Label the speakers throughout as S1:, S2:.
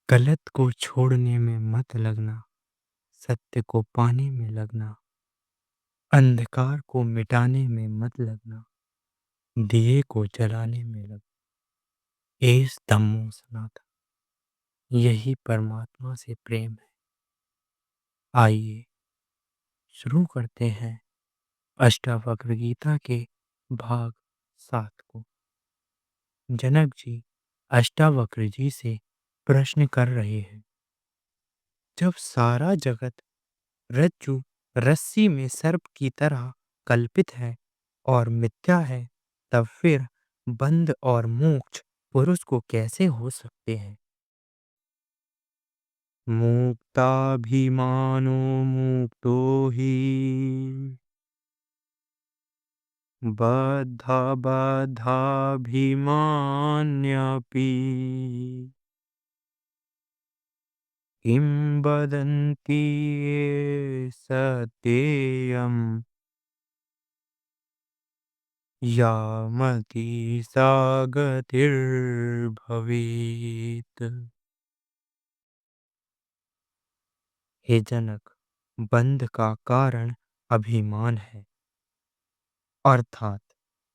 S1: गलत को छोड़ने में मत लगना, सत्य को पाने में लगना, अंधकार को मिटाने में मत लगना, दिए को जलाने में लगना। एस धम्मो सनातन, यही परमात्मा से प्रेम है। आइए शुरू करते हैं अष्टावक्र गीता के भाग 7 को। जनक जी अष्टावक्र जी से प्रश्न कर रहे हैं, जब सारा जगत रज्जु रस्सी में सर्प की तरह कल्पित है और मिथ्या है, तब फिर बंध और मोक्ष पुरुष को कैसे हो सकते हैं। मुक्ताभिमानो मुक्तो ही बद्धाभिमान्यपि किं वदन्ति ये सत्येयम् यामति सा गतिर्भवेत्। हे जनक, बंध का कारण अभिमान है। अर्थात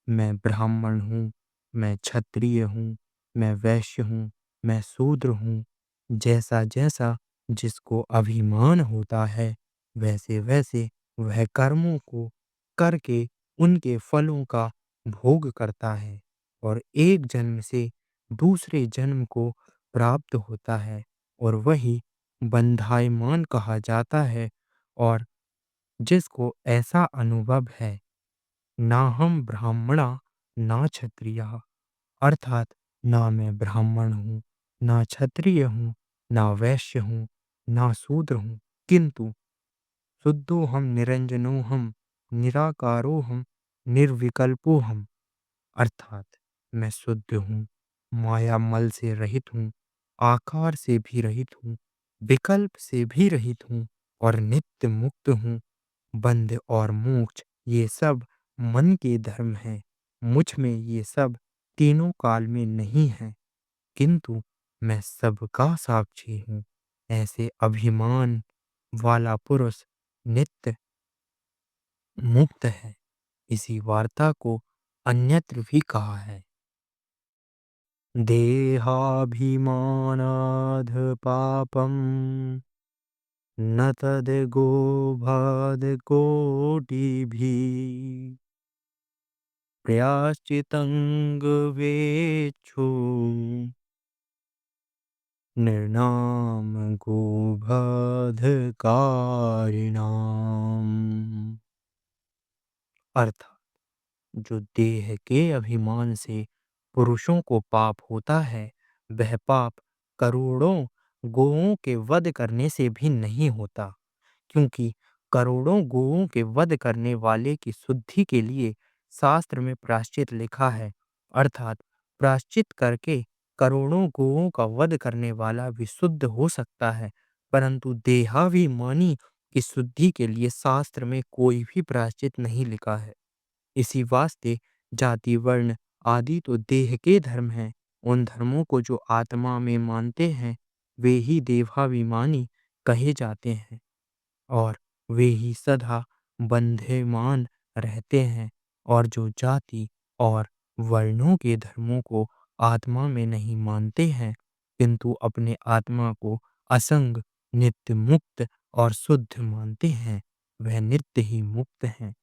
S1: मैं ब्राह्मण हूँ, मैं क्षत्रिय हूँ, मैं वैश्य हूँ, मैं शूद्र हूँ। जैसा जैसा जिसको अभिमान होता है, वैसे वैसे वह कर्मों को करके उनके फलों का भोग करता है और एक जन्म से दूसरे जन्म को प्राप्त होता है और वही बंधायमान कहा जाता है। और जिसको ऐसा अनुभव है, ना हम ब्राह्मणा ना क्षत्रियः, अर्थात ना मैं ब्राह्मण हूँ, ना क्षत्रिय हूँ, ना वैश्य हूँ, ना शूद्र हूँ, किंतु शुद्धोहम निरंजनोहम निराकारोहम निर्विकल्पोहम, अर्थात मैं शुद्ध हूँ, माया मल से रहित हूँ, आकार से भी रहित हूँ, विकल्प से भी रहित हूँ और नित्य मुक्त हूँ। बंध और मोक्ष ये सब मन के धर्म हैं। मुझ में ये सब तीनों काल में नहीं है, किंतु मैं सबका साक्षी हूँ। ऐसे अभिमान वाला पुरुष नित्य मुक्त है। इसी वार्ता को अन्यत्र भी कहा है, देहाभिमानाद् पापम् न तद्गोभाद् कोटिभिः प्रयाश्चितंगवेक्षु निर्नाम गोबाधकारिणाम। अर्थात जो देह के अभिमान से पुरुषों को पाप होता है, वह पाप करोड़ों गोओं के वध करने से भी नहीं होता, क्योंकि करोड़ों गोओं के वध करने वाले की शुद्धि के लिए शास्त्र में प्रायश्चित लिखा है। अर्थात प्रायश्चित करके करोड़ों गोओं का वध करने वाला भी शुद्ध हो सकता है, परंतु देहाभिमानी की शुद्धि के लिए शास्त्र में कोई भी प्रायश्चित नहीं लिखा है। इसी वास्ते जाति वर्ण आदि तो देह के धर्म हैं। उन धर्मों को जो आत्मा में मानते हैं, वे ही देहाभिमानी कहे जाते हैं और वे ही सदा बंधेमान रहते हैं। और जो जाति और वर्णों के धर्मों को आत्मा में नहीं मानते हैं, किंतु अपने आत्मा को असंग, नित्य मुक्त और शुद्ध मानते हैं, वह नित्य ही मुक्त हैं।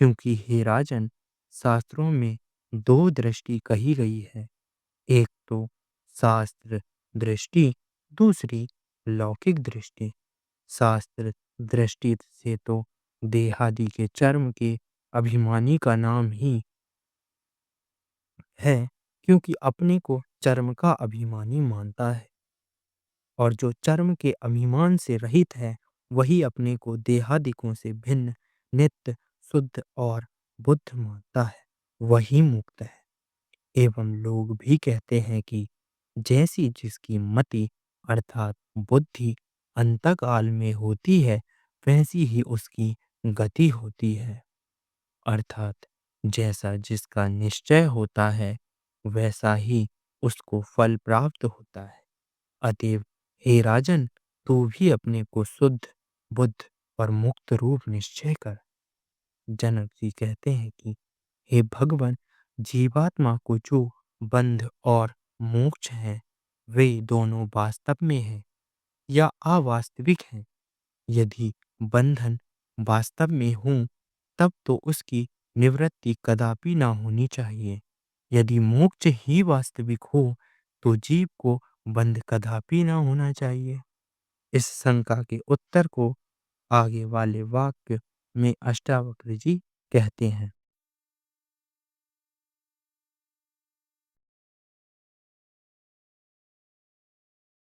S1: क्योंकि हे राजन, शास्त्रों में दो दृष्टि कही गई है, एक तो शास्त्र दृष्टि, दूसरी लौकिक दृष्टि। शास्त्र दृष्टि से तो देहादि के चर्म के अभिमानी का नाम ही है, क्योंकि अपने को चर्म का अभिमानी मानता है। और जो चर्म के अभिमान से रहित है, वही अपने को देहादिकों से भिन्न, नित्य, शुद्ध और बुद्ध मानता है, वही मुक्त है। एवं लोग भी कहते हैं कि जैसी जिसकी मति अर्थात बुद्धि अंतकाल में होती है, वैसी ही उसकी गति होती है। अर्थात जैसा जिसका निश्चय होता है, वैसा ही उसको फल प्राप्त होता है। अतएव हे राजन, तू भी अपने को शुद्ध, बुद्ध और मुक्त रूप निश्चय कर। जनक जी कहते हैं कि हे भगवान, जीवात्मा को जो बंध और मोक्ष है, वे दोनों वास्तव में हैं या अवास्तविक हैं। यदि बंधन वास्तव में हो, तब तो उसकी निवृत्ति कदापि ना होनी चाहिए। यदि मोक्ष ही वास्तविक हो, तो जीव को बंध कदापि ना होना चाहिए। इस शंका के उत्तर को आगे वाले वाक्य में अष्टावक्र जी कहते हैं।